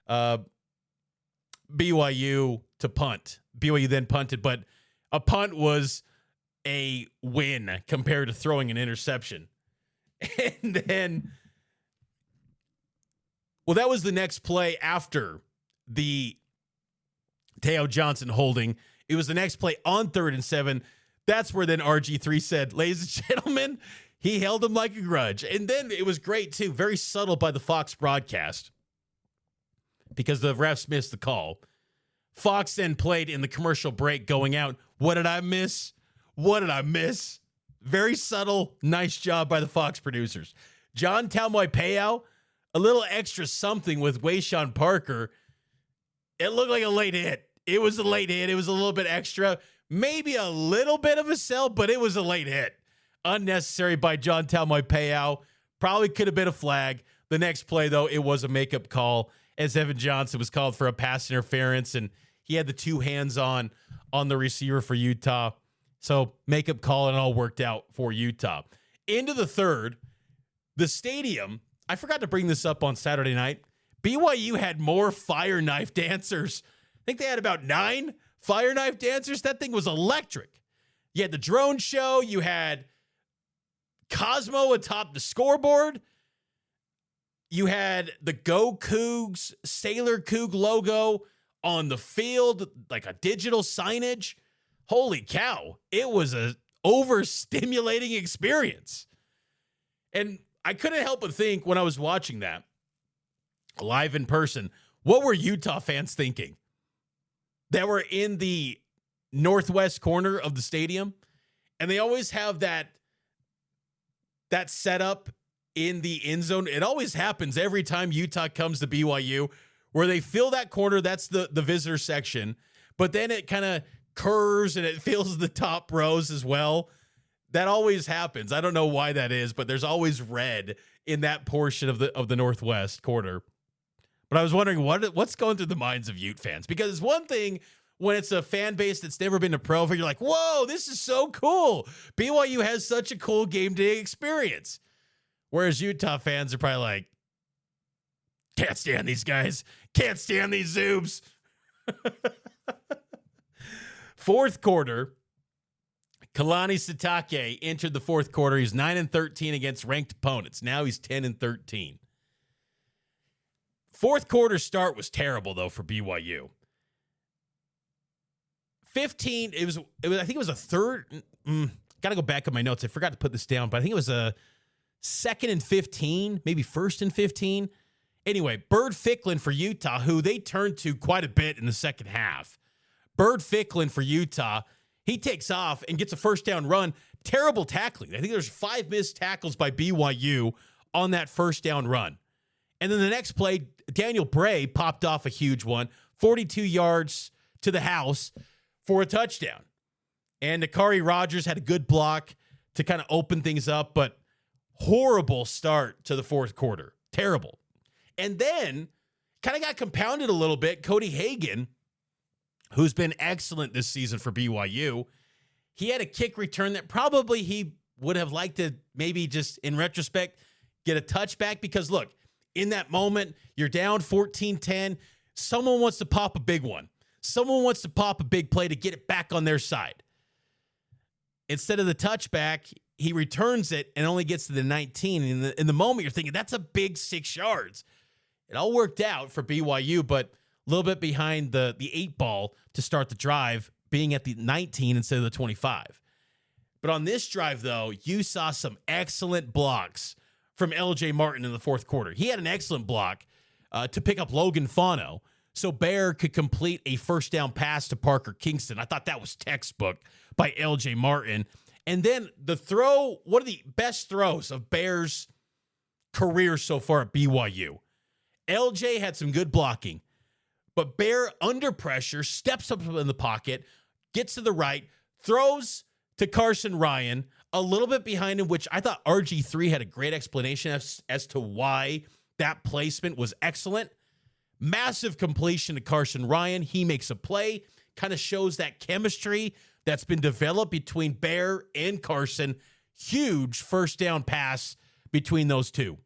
BYU to punt. BYU then punted, but a punt was a win compared to throwing an interception. And then, well, that was the next play after the Teo Johnson holding. It was the next play on 3rd and 7. That's where then RG3 said, ladies and gentlemen, he held him like a grudge. And then it was great, too. Very subtle by the Fox broadcast because the refs missed the call. Fox then played in the commercial break going out. What did I miss? What did I miss? Very subtle. Nice job by the Fox producers. John Talmoy-Payau, a little extra something with Wayshawn Parker. It looked like a late hit. It was a late hit. It was a little bit extra. Maybe a little bit of a sell, but it was a late hit. Unnecessary by John Talmoy-Payau. Probably could have been a flag. The next play, though, it was a makeup call as Evan Johnson was called for a pass interference, and he had the two hands on the receiver for Utah. So makeup call, and it all worked out for Utah. Into the third, the stadium, I forgot to bring this up on Saturday night. BYU had more fire knife dancers. I think they had about 9 fire knife dancers. That thing was electric. You had the drone show. You had Cosmo atop the scoreboard. You had the Go Cougs, Sailor Coug logo on the field, like a digital signage. Holy cow. It was a overstimulating experience. And I couldn't help but think when I was watching that live in person, what were Utah fans thinking? That were in the northwest corner of the stadium, and they always have that setup in the end zone. It always happens every time Utah comes to BYU, where they fill that corner. That's the visitor section, but then it kind of curves and it fills the top rows as well. That always happens. I don't know why that is, but there's always red in that portion of the northwest corner. But I was wondering what's going through the minds of Ute fans, because it's one thing when it's a fan base that's never been to pro, you're like, whoa, this is so cool. BYU has such a cool game day experience. Whereas Utah fans are probably like, can't stand these guys. Can't stand these Zoobs. Fourth quarter, Kalani Sitake entered the fourth quarter. He's 9-13 against ranked opponents. Now he's 10-13. Fourth quarter start was terrible, though, for BYU. 15, I think it was a third. Got to go back on my notes. I forgot to put this down, but I think it was a 2nd and 15, maybe 1st and 15. Anyway, Bird Ficklin for Utah, who they turned to quite a bit in the second half. Bird Ficklin for Utah, he takes off and gets a first down run. Terrible tackling. I think there's 5 missed tackles by BYU on that first down run. And then the next play, Daniel Bray popped off a huge one, 42 yards to the house for a touchdown. And Nakari Rogers had a good block to kind of open things up, but horrible start to the fourth quarter. Terrible. And then kind of got compounded a little bit. Cody Hagan, who's been excellent this season for BYU, he had a kick return that probably he would have liked to maybe just in retrospect get a touchback, because look, in that moment, you're down 14-10. Someone wants to pop a big one. Someone wants to pop a big play to get it back on their side. Instead of the touchback, he returns it and only gets to the 19. In the moment, you're thinking, that's a big 6 yards. It all worked out for BYU, but a little bit behind the 8 ball to start the drive, being at the 19 instead of the 25. But on this drive, though, you saw some excellent blocks from LJ Martin in the fourth quarter. He had an excellent block to pick up Logan Fano so Bear could complete a first down pass to Parker Kingston. I thought that was textbook by LJ Martin. And then the throw, one of the best throws of Bear's career so far at BYU. LJ had some good blocking, but Bear, under pressure, steps up in the pocket, gets to the right, throws to Carson Ryan, a little bit behind him, which I thought RG3 had a great explanation as to why that placement was excellent. Massive completion to Carson Ryan. He makes a play, kind of shows that chemistry that's been developed between Bear and Carson. Huge first down pass between those two.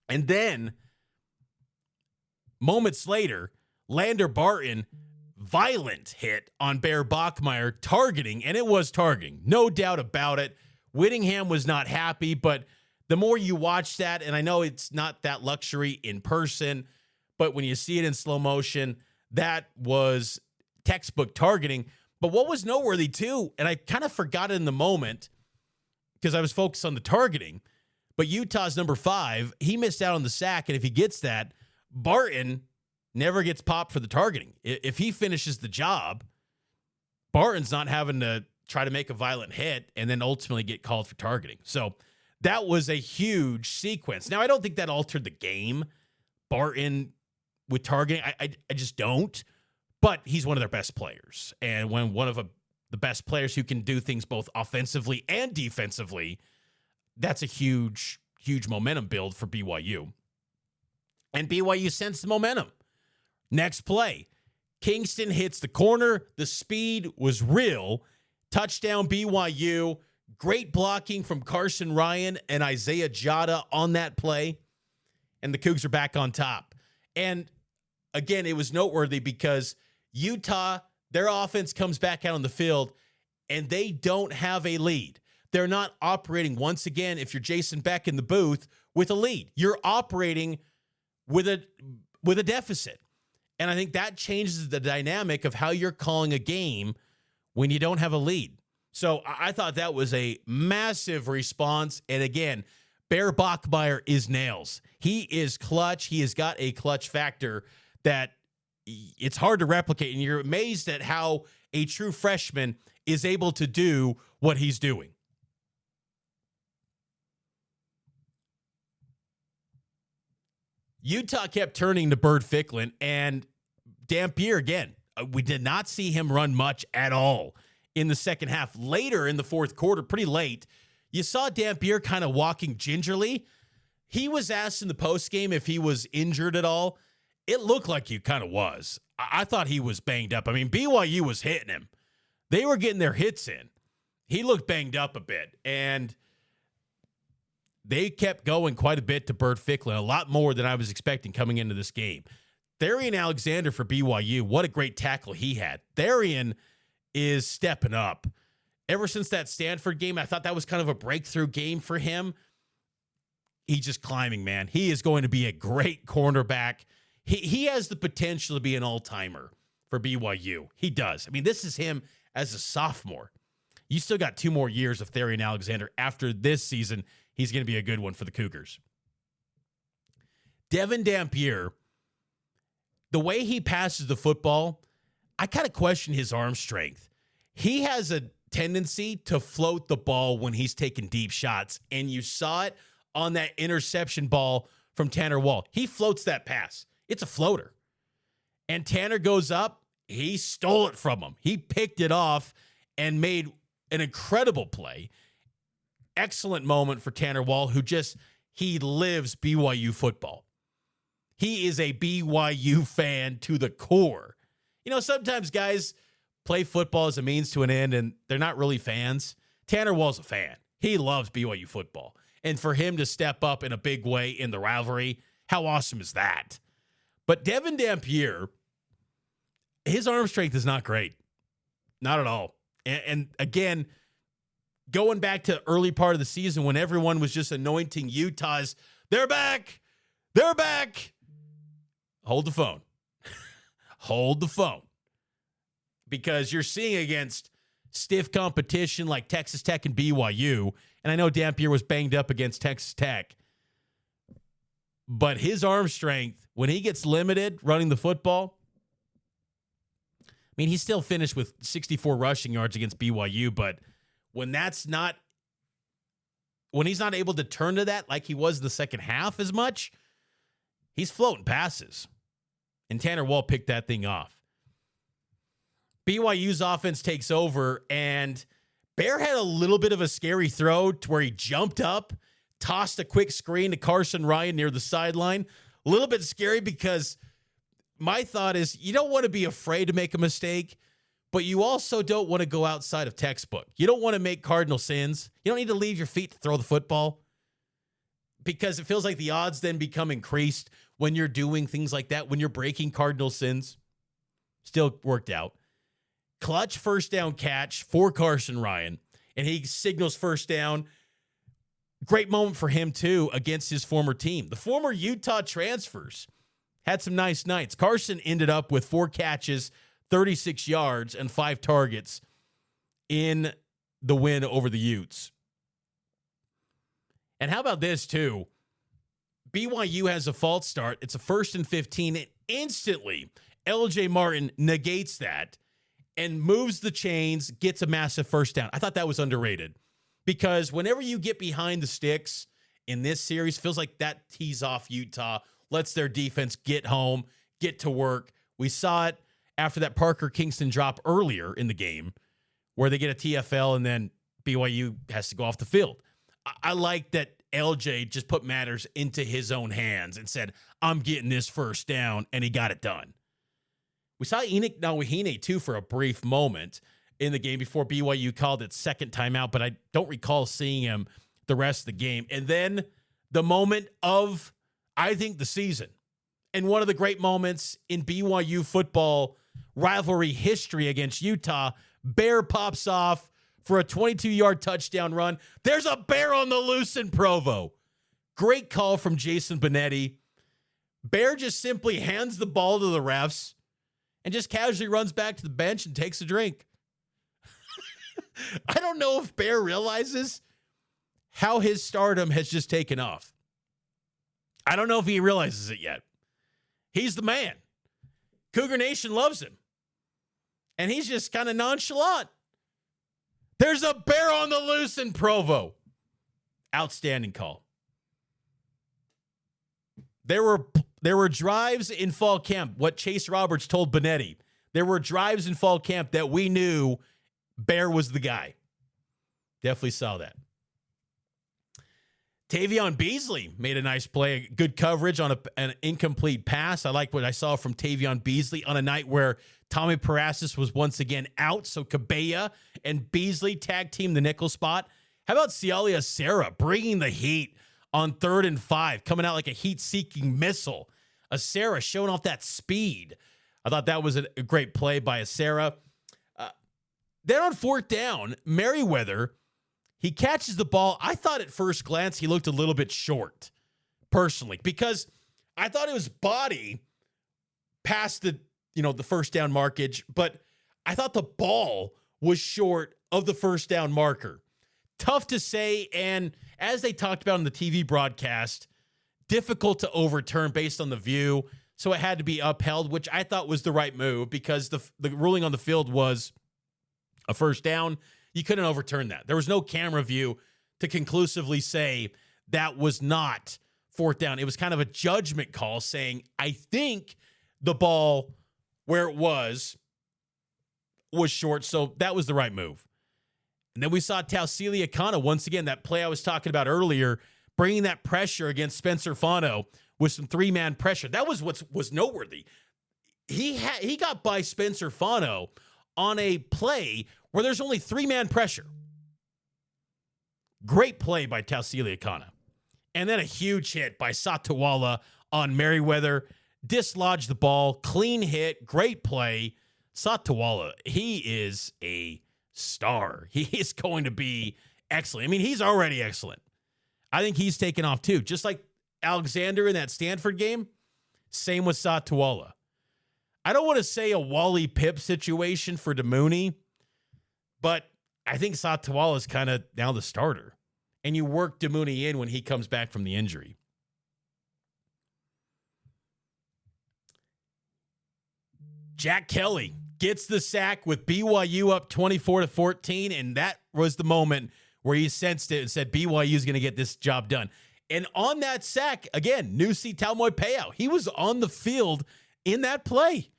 And then, moments later, Lander Barton, violent hit on Bear Bachmeier, targeting, and it was targeting, no doubt about it. Whittingham was not happy, but the more you watch that, and I know it's not that luxury in person, but when you see it in slow motion, that was textbook targeting. But what was noteworthy too, and I kind of forgot it in the moment because I was focused on the targeting, but Utah's number 5, he missed out on the sack, and if he gets that, Barton never gets popped for the targeting. If he finishes the job, Barton's not having to try to make a violent hit and then ultimately get called for targeting. So that was a huge sequence. Now, I don't think that altered the game, Barton with targeting. I just don't. But he's one of their best players. And when one of the best players who can do things both offensively and defensively, that's a huge, huge momentum build for BYU. And BYU sensed the momentum. Next play, Kingston hits the corner. The speed was real. Touchdown BYU. Great blocking from Carson Ryan and Isaiah Jada on that play. And the Cougs are back on top. And again, it was noteworthy because Utah, their offense comes back out on the field and they don't have a lead. They're not operating, once again, if you're Jason Beck in the booth, with a lead. You're operating with a deficit. And I think that changes the dynamic of how you're calling a game when you don't have a lead. So I thought that was a massive response. And again, Bear Bachmeier is nails. He is clutch. He has got a clutch factor that it's hard to replicate. And you're amazed at how a true freshman is able to do what he's doing. Utah kept turning to Bird Ficklin, and Dampier, again, we did not see him run much at all in the second half. Later in the fourth quarter, pretty late, you saw Dampier kind of walking gingerly. He was asked in the postgame if he was injured at all. It looked like he kind of was. I thought he was banged up. I mean, BYU was hitting him. They were getting their hits in. He looked banged up a bit, and they kept going quite a bit to Bird Ficklin, a lot more than I was expecting coming into this game. Therian Alexander for BYU, what a great tackle he had. Therian is stepping up. Ever since that Stanford game, I thought that was kind of a breakthrough game for him. He's just climbing, man. He is going to be a great cornerback. He has the potential to be an all-timer for BYU. He does. I mean, this is him as a sophomore. You still got 2 more years of Therian Alexander. After this season, he's going to be a good one for the Cougars. Devin Dampier, the way he passes the football, I kind of question his arm strength. He has a tendency to float the ball when he's taking deep shots, and you saw it on that interception ball from Tanner Wall. He floats that pass. It's a floater. And Tanner goes up. He stole it from him. He picked it off and made an incredible play. Excellent moment for Tanner Wall, who he lives BYU football. He is a BYU fan to the core. You know, sometimes guys play football as a means to an end, and they're not really fans. Tanner Wall's a fan. He loves BYU football. And for him to step up in a big way in the rivalry, how awesome is that? But Devin Dampier, his arm strength is not great. Not at all. And again, going back to early part of the season when everyone was just anointing Utah's, they're back. They're back. Hold the phone. Hold the phone. Because you're seeing against stiff competition like Texas Tech and BYU, and I know Dampier was banged up against Texas Tech, but his arm strength, when he gets limited running the football, I mean, he still finished with 64 rushing yards against BYU, but when he's not able to turn to that like he was in the second half as much, he's floating passes. And Tanner Wall picked that thing off. BYU's offense takes over, and Bear had a little bit of a scary throw to where he jumped up, tossed a quick screen to Carson Ryan near the sideline. A little bit scary because my thought is you don't want to be afraid to make a mistake, but you also don't want to go outside of textbook. You don't want to make cardinal sins. You don't need to leave your feet to throw the football because it feels like the odds then become increased when you're doing things like that, when you're breaking cardinal sins. Still worked out. Clutch first down catch for Carson Ryan, and he signals first down. Great moment for him, too, against his former team. The former Utah transfers had some nice nights. Carson ended up with 4 catches, 36 yards, and 5 targets in the win over the Utes. And how about this, too? BYU has a false start. It's a 1st and 15, and instantly LJ Martin negates that and moves the chains, gets a massive first down. I thought that was underrated because whenever you get behind the sticks in this series, feels like that tees off Utah, lets their defense get home, get to work. We saw it after that Parker Kingston drop earlier in the game where they get a TFL and then BYU has to go off the field. I like that LJ just put matters into his own hands and said, I'm getting this first down, and he got it done. We saw Enoch Nawahine, too, for a brief moment in the game before BYU called its second timeout, but I don't recall seeing him the rest of the game. And then the moment of, I think, the season, and one of the great moments in BYU football rivalry history against Utah, Bear pops off for a 22-yard touchdown run. There's a bear on the loose in Provo. Great call from Jason Benetti. Bear just simply hands the ball to the refs and just casually runs back to the bench and takes a drink. I don't know if Bear realizes how his stardom has just taken off. I don't know if he realizes it yet. He's the man. Cougar Nation loves him. And he's just kind of nonchalant. There's a bear on the loose in Provo. Outstanding call. There were drives in fall camp, what Chase Roberts told Benetti. There were drives in fall camp that we knew Bear was the guy. Definitely saw that. Tavion Beasley made a nice play, good coverage on an incomplete pass. I like what I saw from Tavion Beasley on a night where Tommy Parasis was once again out, so Cabella and Beasley tag team the nickel spot. How about Cialia Serra bringing the heat on 3rd and 5, coming out like a heat-seeking missile? Serra showing off that speed. I thought that was a great play by Serra. Then on 4th down, Merriweather, he catches the ball. I thought at first glance he looked a little bit short, personally, because I thought it was body past the first down markage, but I thought the ball was short of the first down marker. Tough to say, and as they talked about in the TV broadcast, difficult to overturn based on the view, so it had to be upheld, which I thought was the right move because the ruling on the field was a first down. You couldn't overturn that. There was no camera view to conclusively say that was not 4th down. It was kind of a judgment call saying, I think the ball where it was short, so that was the right move. And then we saw Tausili Akana, once again, that play I was talking about earlier, bringing that pressure against Spencer Fano with some 3-man pressure. That was what was noteworthy. He got by Spencer Fano on a play where there's only 3-man pressure. Great play by Tausili Akana. And then a huge hit by Satawala on Merriweather. Dislodged the ball. Clean hit. Great play. Satawala, he is a star. He is going to be excellent. I mean, he's already excellent. I think he's taken off too. Just like Alexander in that Stanford game. Same with Satawala. I don't want to say a Wally Pipp situation for DeMooney, but I think Satawala is kind of now the starter. And you work DeMooney in when he comes back from the injury. Jack Kelly gets the sack with BYU up 24-14, and that was the moment where he sensed it and said BYU is going to get this job done. And on that sack, again, Nusi Taumoepeau, he was on the field in that play.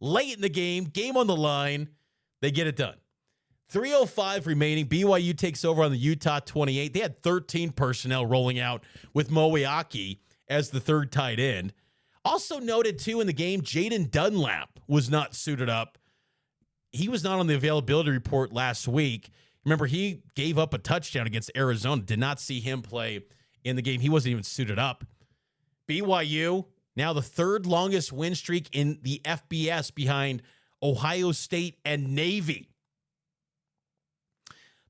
Late in the game on the line, they get it done. 3:05 remaining. BYU takes over on the Utah 28. They had 13 personnel rolling out with Moeaki as the third tight end. Also noted, too, in the game, Jaden Dunlap was not suited up. He was not on the availability report last week. Remember, he gave up a touchdown against Arizona. Did not see him play in the game. He wasn't even suited up. BYU, now the third longest win streak in the FBS behind Ohio State and Navy.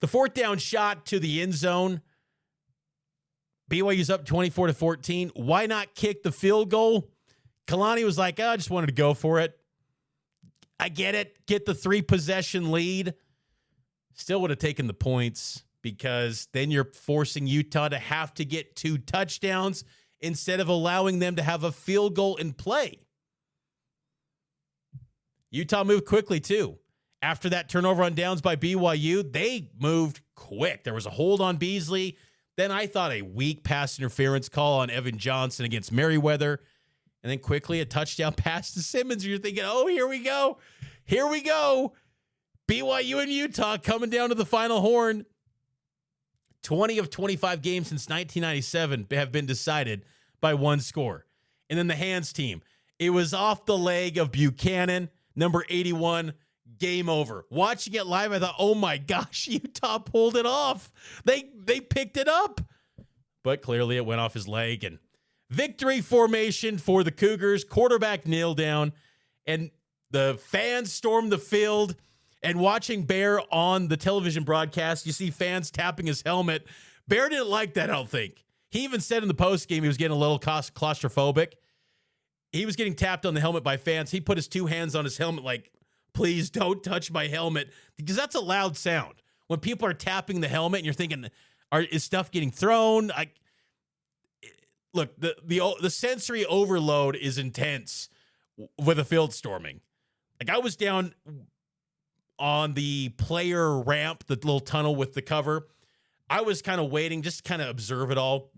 The fourth down shot to the end zone. BYU's up 24-14. Why not kick the field goal? Kalani was like, I just wanted to go for it. I get it. Get the 3-possession lead. Still would have taken the points because then you're forcing Utah to have to get 2 touchdowns instead of allowing them to have a field goal in play. Utah moved quickly, too. After that turnover on downs by BYU, they moved quick. There was a hold on Beasley. Then I thought a weak pass interference call on Evan Johnson against Merriweather. And then quickly a touchdown pass to Simmons. You're thinking, oh, here we go. Here we go. BYU and Utah coming down to the final horn. 20 of 25 games since 1997 have been decided by one score. And then the hands team. It was off the leg of Buchanan, number 81. Game over. Watching it live, I thought, oh my gosh, Utah pulled it off. They picked it up. But clearly it went off his leg. And victory formation for the Cougars. Quarterback kneel down. And the fans stormed the field. And watching Bear on the television broadcast, you see fans tapping his helmet. Bear didn't like that, I don't think. He even said in the postgame he was getting a little claustrophobic. He was getting tapped on the helmet by fans. He put his 2 hands on his helmet like, please don't touch my helmet, because that's a loud sound. When people are tapping the helmet and you're thinking, is stuff getting thrown? Look, the sensory overload is intense with a field storming. Like, I was down on the player ramp, the little tunnel with the cover. I was kind of waiting, just kind of observe it all,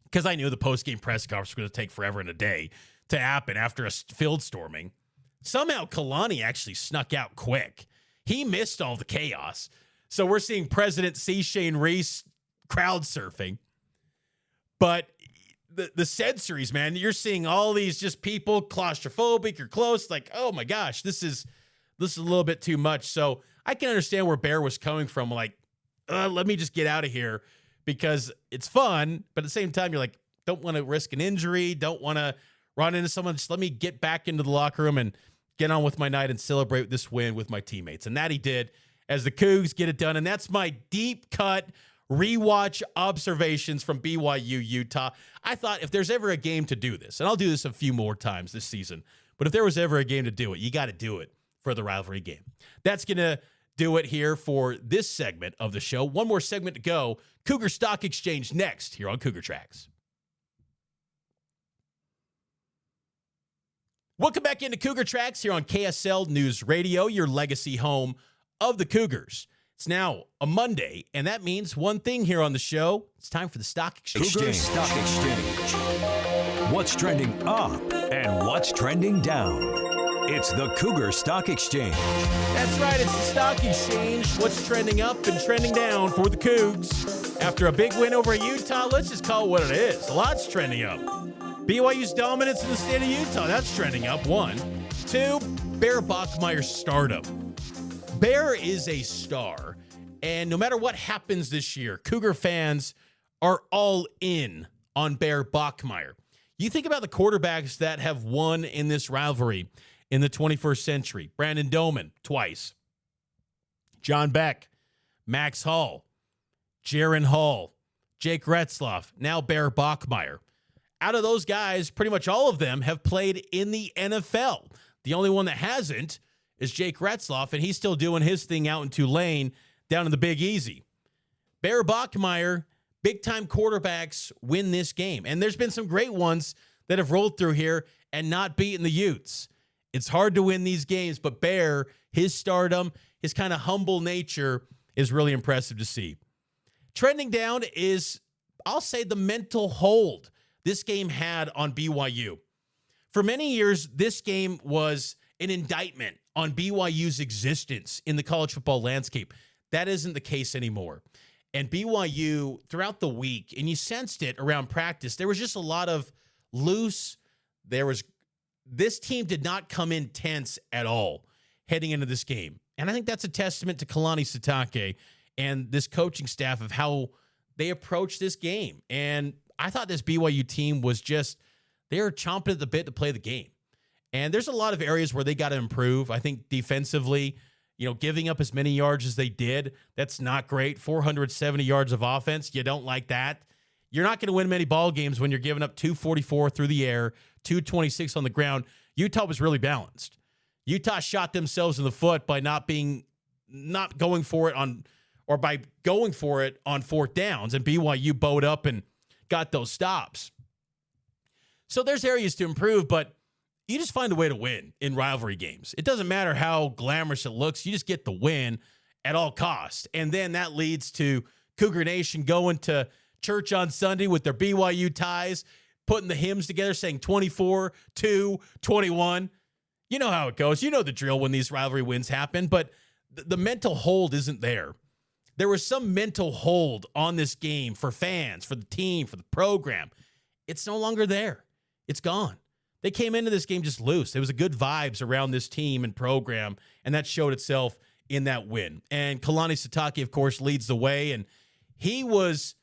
because I knew the post-game press conference was going to take forever and a day to happen after a field storming. Somehow Kalani actually snuck out quick. He missed all the chaos. So we're seeing President C. Shane Reese crowd surfing. But the sensories, man, you're seeing all these just people claustrophobic or close. Like, oh my gosh, this is a little bit too much. So I can understand where Bear was coming from. Like, let me just get out of here because it's fun. But at the same time, you're like, don't want to risk an injury. Don't want to run into someone. Just let me get back into the locker room and get on with my night and celebrate this win with my teammates. And that he did as the Cougs get it done. And that's my deep cut rewatch observations from BYU Utah. I thought if there's ever a game to do this, and I'll do this a few more times this season, but if there was ever a game to do it, you got to do it for the rivalry game. That's going to do it here for this segment of the show. One more segment to go. Cougar Stock Exchange next here on Cougar Tracks. Welcome back into Cougar Tracks here on KSL News Radio, your legacy home of the Cougars. It's now a Monday, and that means one thing here on the show. It's time for the Stock Exchange. Cougar Stock Exchange. What's trending up and what's trending down? It's the Cougar Stock Exchange. That's right, it's the Stock Exchange. What's trending up and trending down for the Cougs? After a big win over Utah, let's just call it what it is. A lot's trending up. BYU's dominance in the state of Utah, that's trending up, 1. 2, Bear Bachmeier's stardom. Bear is a star, and no matter what happens this year, Cougar fans are all in on Bear Bachmeier. You think about the quarterbacks that have won in this rivalry in the 21st century. Brandon Doman, twice. John Beck, Max Hall, Jaron Hall, Jake Retzloff, now Bear Bachmeier. Out of those guys, pretty much all of them have played in the NFL. The only one that hasn't is Jake Retzloff, and he's still doing his thing out in Tulane down in the Big Easy. Bear Bachmeier, big-time quarterbacks win this game. And there's been some great ones that have rolled through here and not beaten the Utes. It's hard to win these games, but Bear, his stardom, his kind of humble nature is really impressive to see. Trending down is I'll say the mental hold this game had on BYU. For many years, this game was an indictment on BYU's existence in the college football landscape. That isn't the case anymore. And BYU, throughout the week, and you sensed it around practice, there was just a lot of loose. This team did not come in tense at all heading into this game. And I think that's a testament to Kalani Sitake and this coaching staff of how they approach this game. And I thought this BYU team was they were chomping at the bit to play the game. And there's a lot of areas where they got to improve. I think defensively, giving up as many yards as they did, that's not great. 470 yards of offense, you don't like that. You're not going to win many ball games when you're giving up 244 through the air, 226 on the ground. Utah was really balanced. Utah shot themselves in the foot by not going for it on fourth downs, and BYU bowed up and got those stops. So there's areas to improve, but you just find a way to win in rivalry games. It doesn't matter how glamorous it looks. You just get the win at all costs. And then that leads to Cougar Nation going to church on Sunday with their BYU ties, putting the hymns together, saying 24-2, 21. You know how it goes. You know the drill when these rivalry wins happen, but the mental hold isn't there. There was some mental hold on this game for fans, for the team, for the program. It's no longer there. It's gone. They came into this game just loose. There was a good vibes around this team and program, and that showed itself in that win. And Kalani Sitake, of course, leads the way, and he was,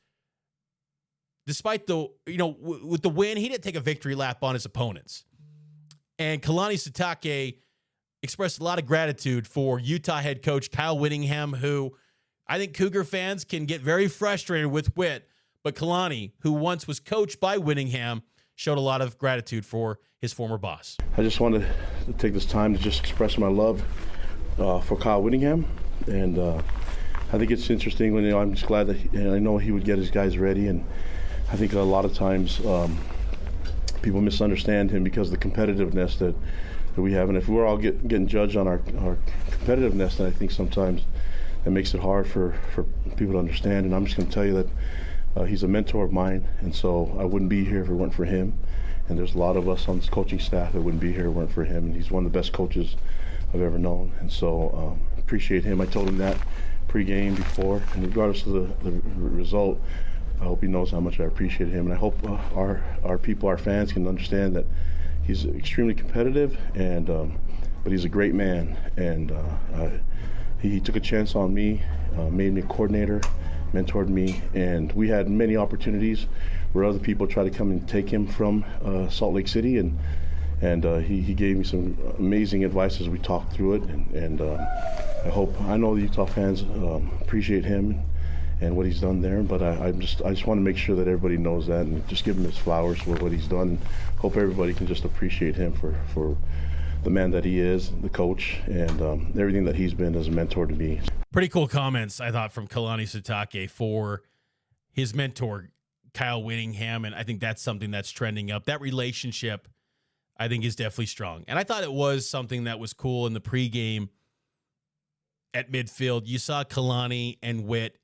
despite with the win, he didn't take a victory lap on his opponents. And Kalani Sitake expressed a lot of gratitude for Utah head coach Kyle Whittingham, who I think Cougar fans can get very frustrated with Whit, but Kalani, who once was coached by Whittingham, showed a lot of gratitude for his former boss. I just wanted to take this time to just express my love for Kyle Whittingham, and I think it's interesting when I'm just glad that I know he would get his guys ready, and I think a lot of times people misunderstand him because of the competitiveness that we have, and if we're all getting judged on our competitiveness, then I think sometimes that makes it hard for people to understand. And I'm just going to tell you that he's a mentor of mine, and so I wouldn't be here if it weren't for him. And there's a lot of us on this coaching staff that wouldn't be here if it weren't for him. And he's one of the best coaches I've ever known. And so appreciate him. I told him that pregame before, and regardless of the result, I hope he knows how much I appreciate him. And I hope our people, our fans, can understand that he's extremely competitive, and but he's a great man. And he took a chance on me, made me a coordinator, mentored me, and we had many opportunities where other people tried to come and take him from Salt Lake City, and he gave me some amazing advice as we talked through it, and I know the Utah fans appreciate him and what he's done there, but I just want to make sure that everybody knows that and just give him his flowers for what he's done. Hope everybody can just appreciate him for the man that he is, the coach, and everything that he's been as a mentor to me. Pretty cool comments, I thought, from Kalani Sitake for his mentor, Kyle Whittingham, and I think that's something that's trending up. That relationship, I think, is definitely strong. And I thought it was something that was cool in the pregame at midfield. You saw Kalani and Whit.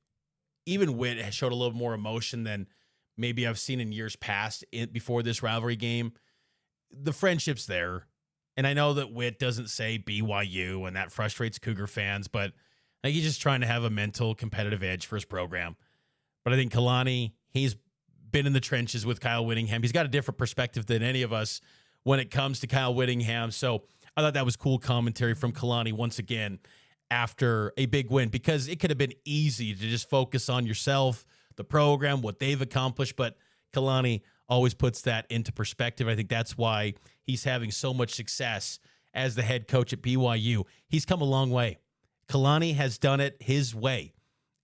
Even Whit showed a little more emotion than maybe I've seen in years past before this rivalry game. The friendship's there. And I know that Whit doesn't say BYU, and that frustrates Cougar fans, but I think he's just trying to have a mental competitive edge for his program. But I think Kalani, he's been in the trenches with Kyle Whittingham. He's got a different perspective than any of us when it comes to Kyle Whittingham. So I thought that was cool commentary from Kalani once again after a big win, because it could have been easy to just focus on yourself, the program, what they've accomplished. But Kalani always puts that into perspective. I think that's why he's having so much success as the head coach at BYU. He's come a long way. Kalani has done it his way,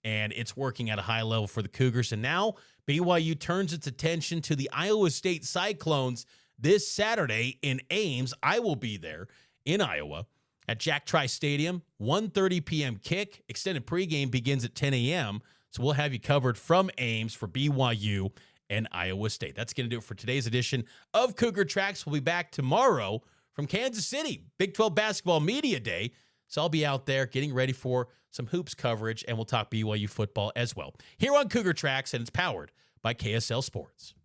and it's working at a high level for the Cougars. And now BYU turns its attention to the Iowa State Cyclones this Saturday in Ames. I will be there in Iowa at Jack Trice Stadium, 1:30 p.m. kick. Extended pregame begins at 10 a.m., so we'll have you covered from Ames for BYU and Iowa State. That's going to do it for today's edition of Cougar Tracks. We'll be back tomorrow from Kansas City, Big 12 Basketball Media Day. So I'll be out there getting ready for some hoops coverage, and we'll talk BYU football as well here on Cougar Tracks, and it's powered by KSL Sports.